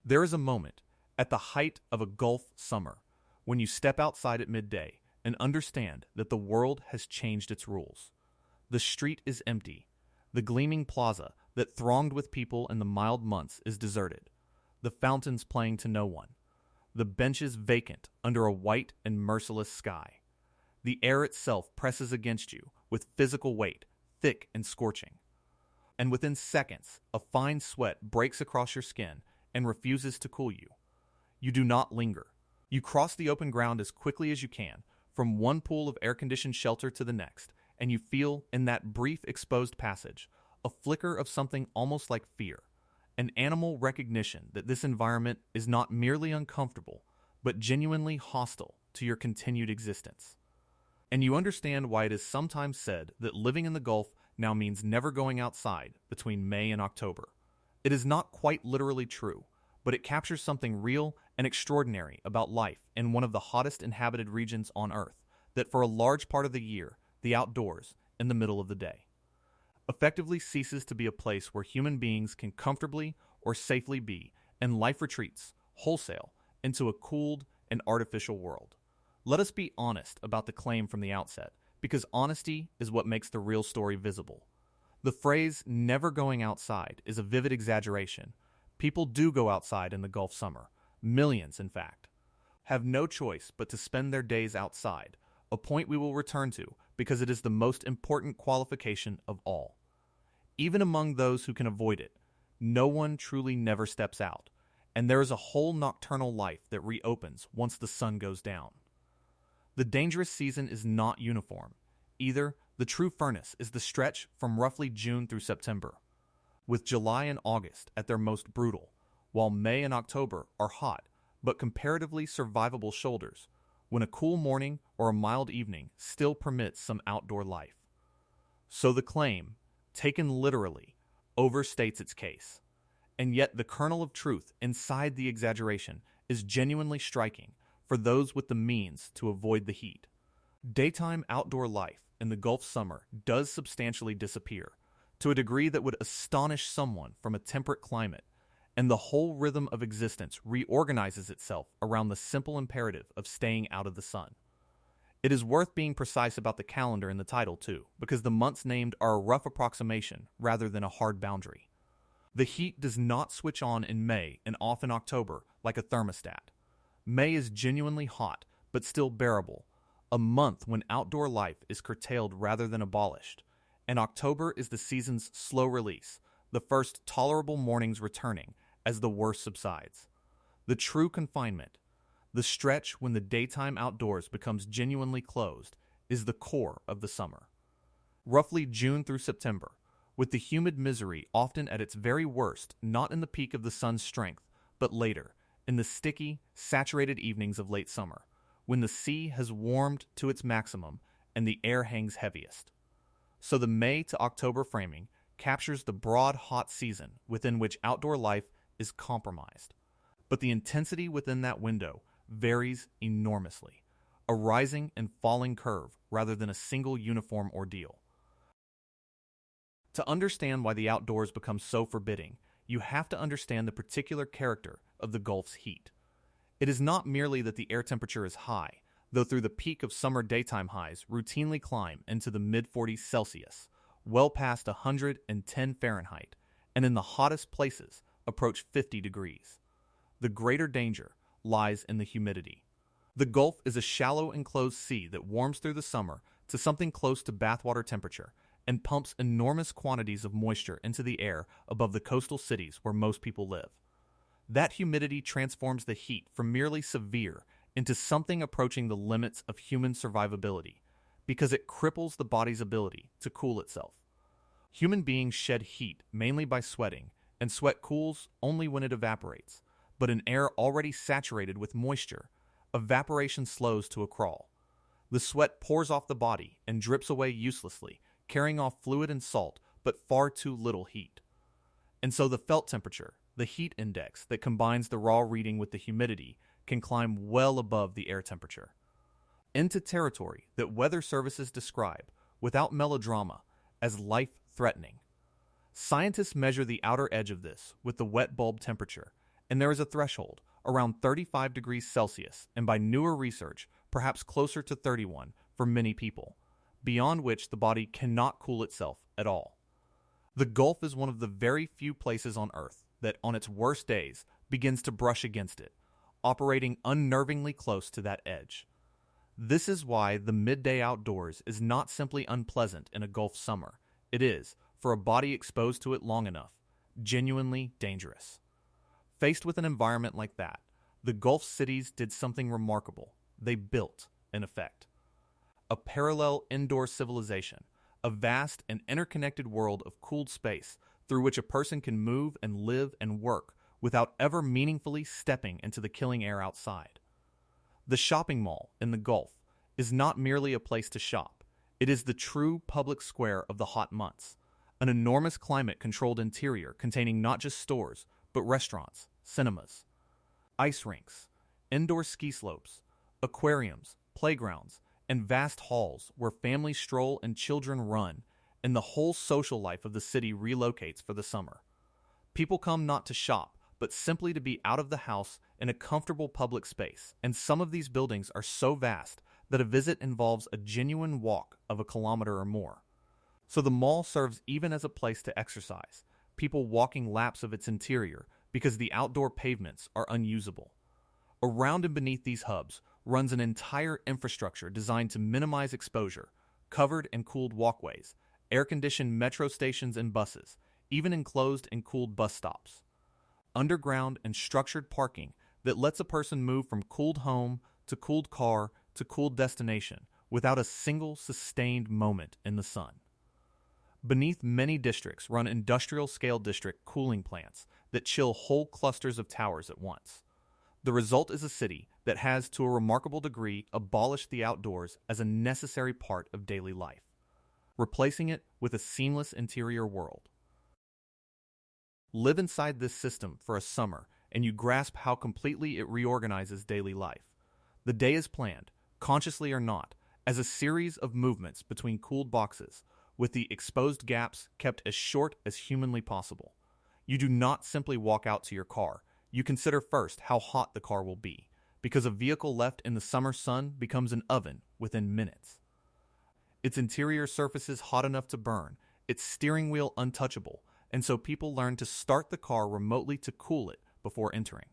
There is a moment, at the height of a Gulf summer, when you step outside at midday and understand that the world has changed its rules. The street is empty. The gleaming plaza that thronged with people in the mild months is deserted. The fountains playing to no one. The benches vacant under a white and merciless sky. The air itself presses against you with physical weight, thick and scorching. And within seconds, a fine sweat breaks across your skin and refuses to cool you. You do not linger. You cross the open ground as quickly as you can, from one pool of air-conditioned shelter to the next, and you feel, in that brief exposed passage, a flicker of something almost like fear, an animal recognition that this environment is not merely uncomfortable, but genuinely hostile to your continued existence. And you understand why it is sometimes said that living in the Gulf now means never going outside between May and October. It is not quite literally true, but it captures something real and extraordinary about life in one of the hottest inhabited regions on Earth, that for a large part of the year, the outdoors, in the middle of the day, effectively ceases to be a place where human beings can comfortably or safely be, and life retreats, wholesale, into a cooled and artificial world. Let us be honest about the claim from the outset, because honesty is what makes the real story visible. The phrase never going outside is a vivid exaggeration. People do go outside in the Gulf summer, millions in fact, have no choice but to spend their days outside, a point we will return to because it is the most important qualification of all. Even among those who can avoid it, no one truly never steps out, and there is a whole nocturnal life that reopens once the sun goes down. The dangerous season is not uniform. Either the true furnace is the stretch from roughly June through September, with July and August at their most brutal, while May and October are hot but comparatively survivable shoulders, when a cool morning or a mild evening still permits some outdoor life. So the claim, taken literally, overstates its case. And yet the kernel of truth inside the exaggeration is genuinely striking for those with the means to avoid the heat. Daytime outdoor life in the Gulf summer does substantially disappear, to a degree that would astonish someone from a temperate climate, and the whole rhythm of existence reorganizes itself around the simple imperative of staying out of the sun. It is worth being precise about the calendar in the title too, because the months named are a rough approximation rather than a hard boundary. The heat does not switch on in May and off in October like a thermostat. May is genuinely hot, but still bearable, a month when outdoor life is curtailed rather than abolished, and October is the season's slow release, the first tolerable mornings returning as the worst subsides. The true confinement, the stretch when the daytime outdoors becomes genuinely closed, is the core of the summer. Roughly June through September, with the humid misery often at its very worst, not in the peak of the sun's strength, but later, in the sticky, saturated evenings of late summer, when the sea has warmed to its maximum and the air hangs heaviest. So the May to October framing captures the broad hot season within which outdoor life is compromised. But the intensity within that window varies enormously, a rising and falling curve rather than a single uniform ordeal. To understand why the outdoors become so forbidding, you have to understand the particular character of the Gulf's heat. It is not merely that the air temperature is high, though through the peak of summer daytime highs routinely climb into the mid-40s Celsius, well past 110 Fahrenheit, and in the hottest places approach 50 degrees. The greater danger lies in the humidity. The Gulf is a shallow enclosed sea that warms through the summer to something close to bathwater temperature and pumps enormous quantities of moisture into the air above the coastal cities where most people live. That humidity transforms the heat from merely severe into something approaching the limits of human survivability, because it cripples the body's ability to cool itself. Human beings shed heat mainly by sweating, and sweat cools only when it evaporates, but in air already saturated with moisture, evaporation slows to a crawl. The sweat pours off the body and drips away uselessly, carrying off fluid and salt, but far too little heat. And so the felt temperature, the heat index that combines the raw reading with the humidity, can climb well above the air temperature, into territory that weather services describe, without melodrama, as life-threatening. Scientists measure the outer edge of this with the wet bulb temperature, and there is a threshold, around 35 degrees Celsius, and by newer research, perhaps closer to 31 for many people, beyond which the body cannot cool itself at all. The Gulf is one of the very few places on Earth that, on its worst days, begins to brush against it, operating unnervingly close to that edge. This is why the midday outdoors is not simply unpleasant in a Gulf summer. It is, for a body exposed to it long enough, genuinely dangerous. Faced with an environment like that, the Gulf cities did something remarkable. They built, in effect, a parallel indoor civilization, a vast and interconnected world of cooled space through which a person can move and live and work without ever meaningfully stepping into the killing air outside. The shopping mall in the Gulf is not merely a place to shop. It is the true public square of the hot months, an enormous climate-controlled interior containing not just stores, but restaurants, cinemas, ice rinks, indoor ski slopes, aquariums, playgrounds, and vast halls where families stroll and children run, and the whole social life of the city relocates for the summer. People come not to shop, but simply to be out of the house in a comfortable public space, and some of these buildings are so vast that a visit involves a genuine walk of a kilometer or more. So the mall serves even as a place to exercise, people walking laps of its interior because the outdoor pavements are unusable. Around and beneath these hubs runs an entire infrastructure designed to minimize exposure, covered and cooled walkways, air-conditioned metro stations and buses, even enclosed and cooled bus stops. Underground and structured parking that lets a person move from cooled home to cooled car to cooled destination without a single sustained moment in the sun. Beneath many districts run industrial-scale district cooling plants that chill whole clusters of towers at once. The result is a city that has, to a remarkable degree, abolished the outdoors as a necessary part of daily life, replacing it with a seamless interior world. Live inside this system for a summer, and you grasp how completely it reorganizes daily life. The day is planned, consciously or not, as a series of movements between cooled boxes, with the exposed gaps kept as short as humanly possible. You do not simply walk out to your car. You consider first how hot the car will be, because a vehicle left in the summer sun becomes an oven within minutes. Its interior surfaces hot enough to burn, its steering wheel untouchable, and so people learn to start the car remotely to cool it before entering.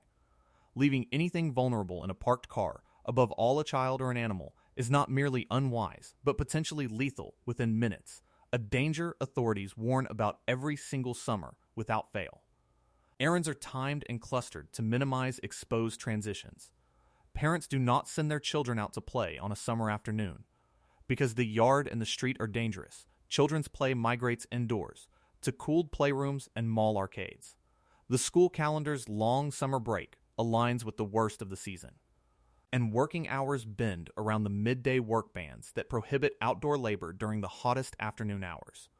Leaving anything vulnerable in a parked car, above all a child or an animal, is not merely unwise, but potentially lethal within minutes, a danger authorities warn about every single summer without fail. Errands are timed and clustered to minimize exposed transitions. Parents do not send their children out to play on a summer afternoon. Because the yard and the street are dangerous, children's play migrates indoors, to cooled playrooms and mall arcades. The school calendar's long summer break aligns with the worst of the season. And working hours bend around the midday work bans that prohibit outdoor labor during the hottest afternoon hours.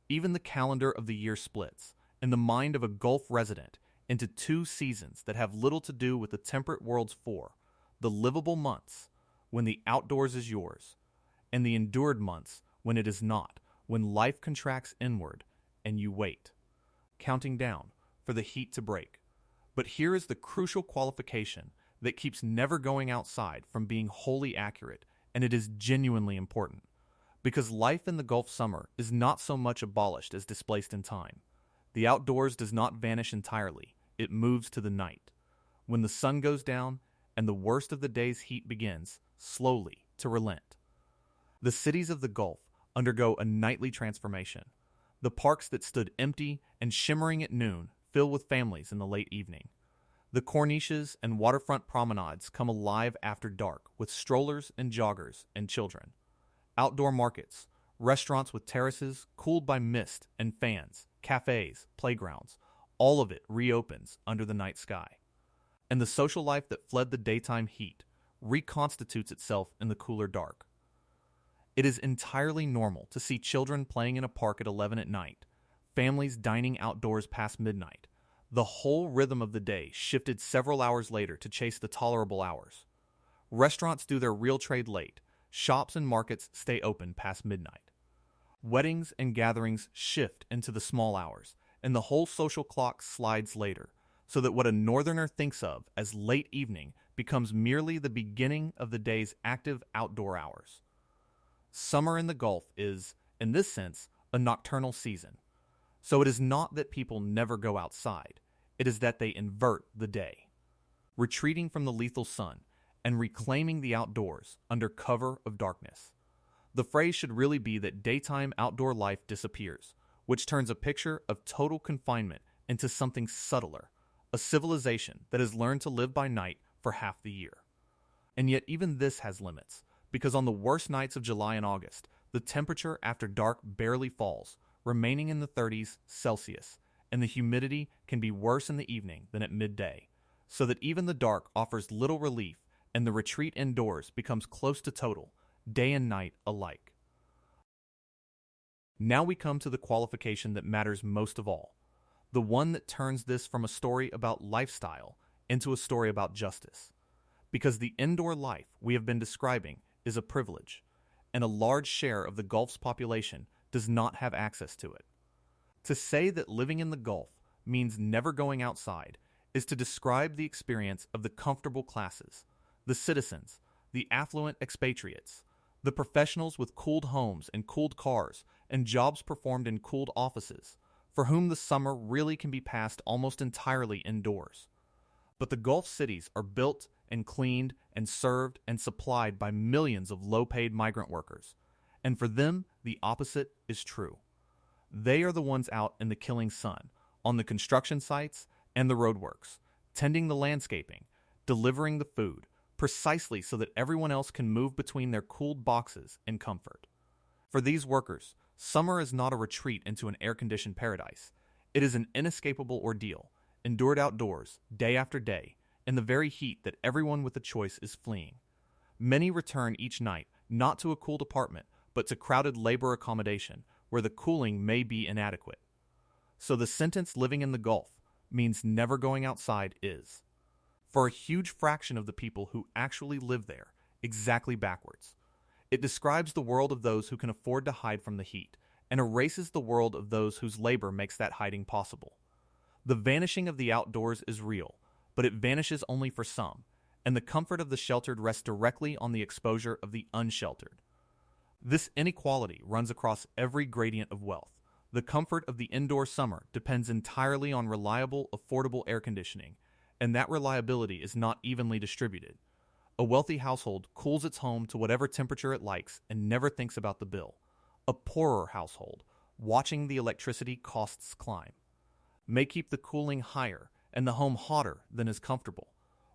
Even the calendar of the year splits, in the mind of a Gulf resident, into two seasons that have little to do with the temperate world's four: the livable months, when the outdoors is yours, and the endured months, when it is not, when life contracts inward, and you wait, counting down for the heat to break. But here is the crucial qualification that keeps never going outside from being wholly accurate, and it is genuinely important. Because life in the Gulf summer is not so much abolished as displaced in time. The outdoors does not vanish entirely, it moves to the night, when the sun goes down and the worst of the day's heat begins, slowly, to relent. The cities of the Gulf undergo a nightly transformation. The parks that stood empty and shimmering at noon fill with families in the late evening. The corniches and waterfront promenades come alive after dark with strollers and joggers and children. Outdoor markets, restaurants with terraces cooled by mist and fans, cafes, playgrounds, all of it reopens under the night sky. And the social life that fled the daytime heat reconstitutes itself in the cooler dark. It is entirely normal to see children playing in a park at 11 at night, families dining outdoors past midnight. The whole rhythm of the day shifted several hours later to chase the tolerable hours. Restaurants do their real trade late, shops and markets stay open past midnight. Weddings and gatherings shift into the small hours, and the whole social clock slides later, so that what a northerner thinks of as late evening becomes merely the beginning of the day's active outdoor hours. Summer in the Gulf is, in this sense, a nocturnal season. So it is not that people never go outside, it is that they invert the day, retreating from the lethal sun and reclaiming the outdoors under cover of darkness. The phrase should really be that daytime outdoor life disappears, which turns a picture of total confinement into something subtler, a civilization that has learned to live by night for half the year. And yet even this has limits, because on the worst nights of July and August, the temperature after dark barely falls, remaining in the 30s Celsius, and the humidity can be worse in the evening than at midday, so that even the dark offers little relief and the retreat indoors becomes close to total, day and night alike. Now we come to the qualification that matters most of all, the one that turns this from a story about lifestyle into a story about justice. Because the indoor life we have been describing is a privilege, and a large share of the Gulf's population does not have access to it. To say that living in the Gulf means never going outside is to describe the experience of the comfortable classes, the citizens, the affluent expatriates, the professionals with cooled homes and cooled cars and jobs performed in cooled offices, for whom the summer really can be passed almost entirely indoors. But the Gulf cities are built and cleaned and served and supplied by millions of low-paid migrant workers, and for them the opposite is true. They are the ones out in the killing sun, on the construction sites and the roadworks, tending the landscaping, delivering the food, precisely so that everyone else can move between their cooled boxes in comfort. For these workers, summer is not a retreat into an air-conditioned paradise. It is an inescapable ordeal, endured outdoors, day after day, in the very heat that everyone with a choice is fleeing. Many return each night, not to a cooled apartment, but to crowded labor accommodation, where the cooling may be inadequate. So the sentence living in the Gulf means never going outside is, for a huge fraction of the people who actually live there, exactly backwards. It describes the world of those who can afford to hide from the heat, and erases the world of those whose labor makes that hiding possible. The vanishing of the outdoors is real, but it vanishes only for some, and the comfort of the sheltered rests directly on the exposure of the unsheltered. This inequality runs across every gradient of wealth. The comfort of the indoor summer depends entirely on reliable, affordable air conditioning, and that reliability is not evenly distributed. A wealthy household cools its home to whatever temperature it likes and never thinks about the bill. A poorer household, watching the electricity costs climb, may keep the cooling higher and the home hotter than is comfortable,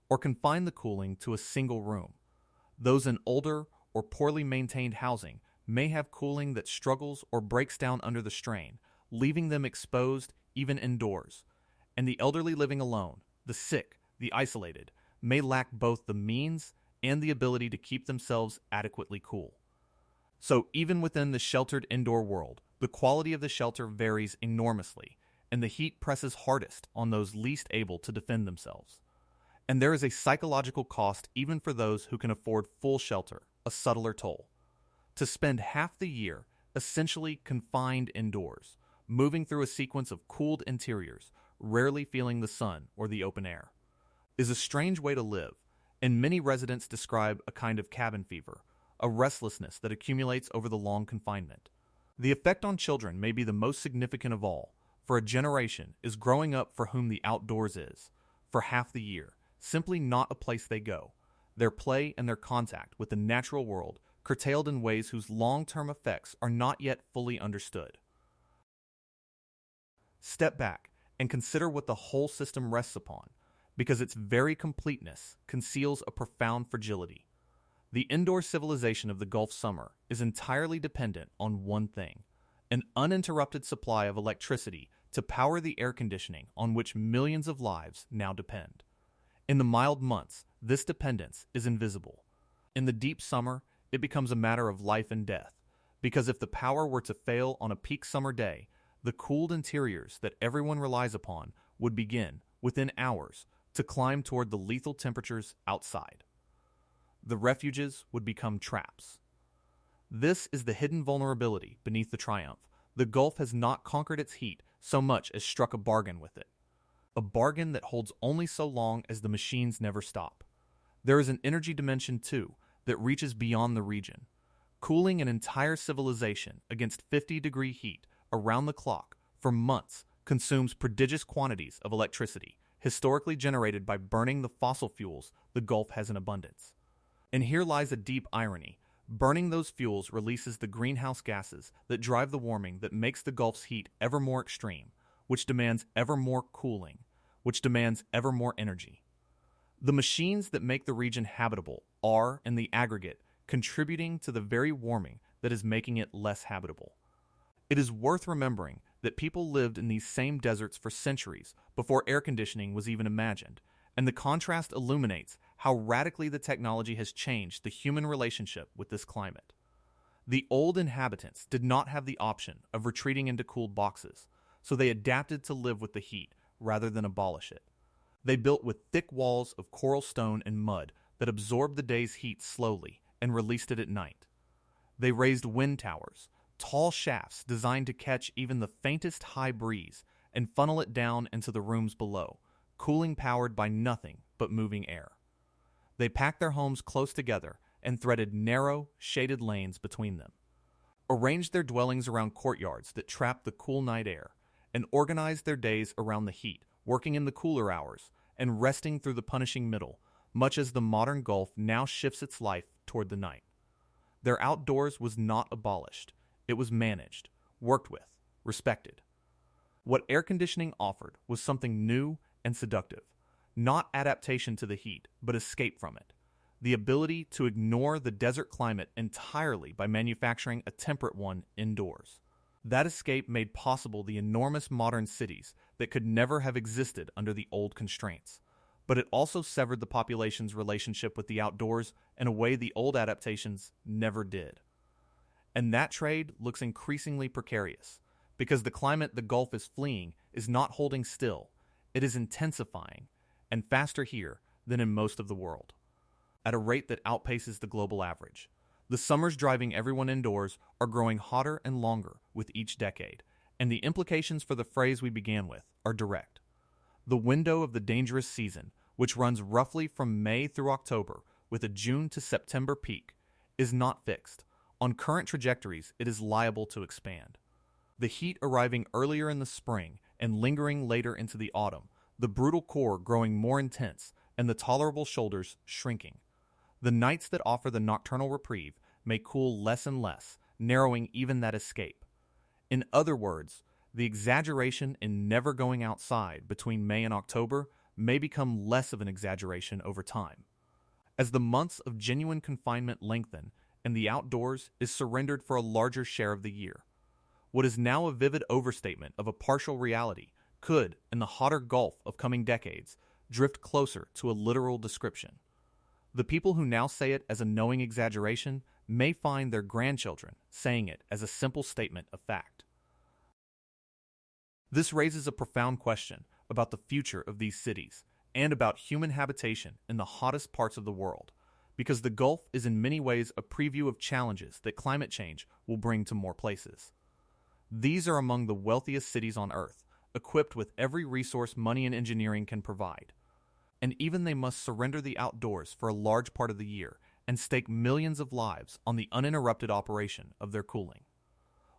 or confine the cooling to a single room. Those in older or poorly maintained housing may have cooling that struggles or breaks down under the strain, leaving them exposed even indoors. And the elderly living alone, the sick, the isolated, may lack both the means and the ability to keep themselves adequately cool. So even within the sheltered indoor world, the quality of the shelter varies enormously, and the heat presses hardest on those least able to defend themselves. And there is a psychological cost even for those who can afford full shelter, a subtler toll. To spend half the year essentially confined indoors, moving through a sequence of cooled interiors, rarely feeling the sun or the open air, is a strange way to live, and many residents describe a kind of cabin fever, a restlessness that accumulates over the long confinement. The effect on children may be the most significant of all, for a generation is growing up for whom the outdoors is, for half the year, simply not a place they go, their play and their contact with the natural world curtailed in ways whose long-term effects are not yet fully understood. Step back and consider what the whole system rests upon, because its very completeness conceals a profound fragility. The indoor civilization of the Gulf summer is entirely dependent on one thing: an uninterrupted supply of electricity to power the air conditioning on which millions of lives now depend. In the mild months, this dependence is invisible. In the deep summer, it becomes a matter of life and death, because if the power were to fail on a peak summer day, the cooled interiors that everyone relies upon would begin, within hours, to climb toward the lethal temperatures outside. The refuges would become traps. This is the hidden vulnerability beneath the triumph. The Gulf has not conquered its heat so much as struck a bargain with it. a bargain that holds only so long as the machines never stop. There is an energy dimension, too, that reaches beyond the region. Cooling an entire civilization against 50-degree heat around the clock for months consumes prodigious quantities of electricity, historically generated by burning the fossil fuels the Gulf has in abundance. And here lies a deep irony. Burning those fuels releases the greenhouse gases that drive the warming that makes the Gulf's heat ever more extreme, which demands ever more cooling, which demands ever more energy. The machines that make the region habitable are, in the aggregate, contributing to the very warming that is making it less habitable. It is worth remembering that people lived in these same deserts for centuries before air conditioning was even imagined, and the contrast illuminates how radically the technology has changed the human relationship with this climate. The old inhabitants did not have the option of retreating into cooled boxes, so they adapted to live with the heat rather than abolish it. They built with thick walls of coral stone and mud that absorbed the day's heat slowly and released it at night. They raised wind towers, tall shafts designed to catch even the faintest high breeze and funnel it down into the rooms below, cooling powered by nothing but moving air. They packed their homes close together and threaded narrow, shaded lanes between them, arranged their dwellings around courtyards that trapped the cool night air, and organized their days around the heat, working in the cooler hours and resting through the punishing middle, much as the modern Gulf now shifts its life toward the night. Their outdoors was not abolished. It was managed, worked with, respected. What air conditioning offered was something new and seductive, not adaptation to the heat, but escape from it. The ability to ignore the desert climate entirely by manufacturing a temperate one indoors. That escape made possible the enormous modern cities that could never have existed under the old constraints. But it also severed the population's relationship with the outdoors in a way the old adaptations never did. And that trade looks increasingly precarious, because the climate the Gulf is fleeing is not holding still. It is intensifying, and faster here than in most of the world, at a rate that outpaces the global average. The summers driving everyone indoors are growing hotter and longer with each decade, and the implications for the phrase we began with are direct. The window of the dangerous season, which runs roughly from May through October with a June to September peak, is not fixed. On current trajectories, it is liable to expand. The heat arriving earlier in the spring and lingering later into the autumn, the brutal core growing more intense, and the tolerable shoulders shrinking. The nights that offer the nocturnal reprieve may cool less and less, narrowing even that escape. In other words, the exaggeration in never going outside between May and October may become less of an exaggeration over time. As the months of genuine confinement lengthen and the outdoors is surrendered for a larger share of the year, what is now a vivid overstatement of a partial reality could, in the hotter Gulf of coming decades, drift closer to a literal description. The people who now say it as a knowing exaggeration may find their grandchildren saying it as a simple statement of fact. This raises a profound question about the future of these cities and about human habitation in the hottest parts of the world, because the Gulf is in many ways a preview of challenges that climate change will bring to more places. These are among the wealthiest cities on Earth, equipped with every resource money and engineering can provide. And even they must surrender the outdoors for a large part of the year and stake millions of lives on the uninterrupted operation of their cooling.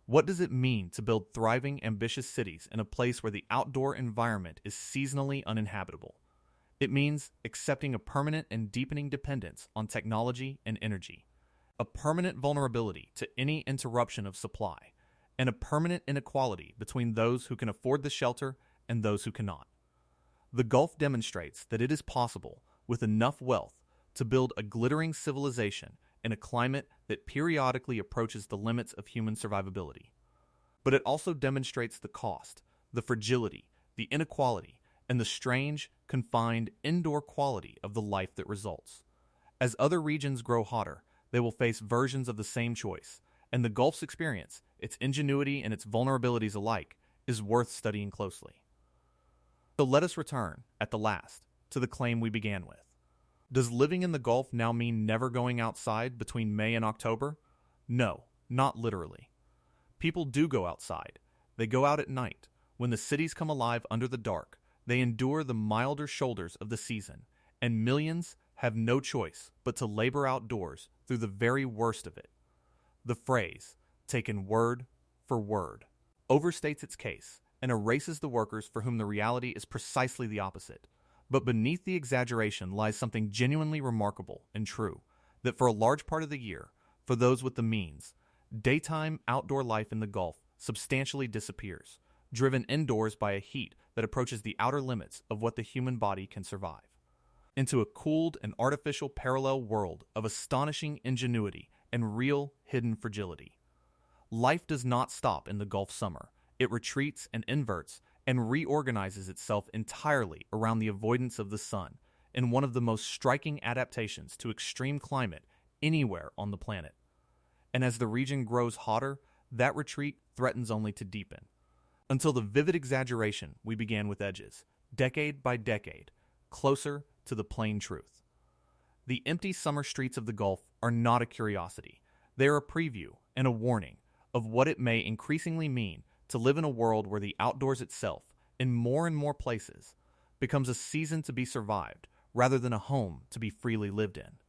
What does it mean to build thriving, ambitious cities in a place where the outdoor environment is seasonally uninhabitable? It means accepting a permanent and deepening dependence on technology and energy, a permanent vulnerability to any interruption of supply, and a permanent inequality between those who can afford the shelter and those who cannot. The Gulf demonstrates that it is possible, with enough wealth, to build a glittering civilization in a climate that periodically approaches the limits of human survivability. But it also demonstrates the cost, the fragility, the inequality, and the strange, confined, indoor quality of the life that results. As other regions grow hotter, they will face versions of the same choice, and the Gulf's experience, its ingenuity and its vulnerabilities alike, is worth studying closely. So let us return, at the last, to the claim we began with. Does living in the Gulf now mean never going outside between May and October? No, not literally. People do go outside. They go out at night. When the cities come alive under the dark, They endure the milder shoulders of the season, and millions have no choice but to labor outdoors through the very worst of it. The phrase, taken word for word, overstates its case and erases the workers for whom the reality is precisely the opposite. But beneath the exaggeration lies something genuinely remarkable and true, that for a large part of the year, for those with the means, daytime outdoor life in the Gulf substantially disappears, driven indoors by a heat that approaches the outer limits of what the human body can survive. Into a cooled and artificial parallel world of astonishing ingenuity and real hidden fragility. Life does not stop in the Gulf summer. It retreats and inverts and reorganizes itself entirely around the avoidance of the sun in one of the most striking adaptations to extreme climate anywhere on the planet. And as the region grows hotter, that retreat threatens only to deepen. Until the vivid exaggeration we began with edges, decade by decade, closer to the plain truth. The empty summer streets of the Gulf are not a curiosity. They are a preview and a warning of what it may increasingly mean to live in a world where the outdoors itself, in more and more places, becomes a season to be survived rather than a home to be freely lived in.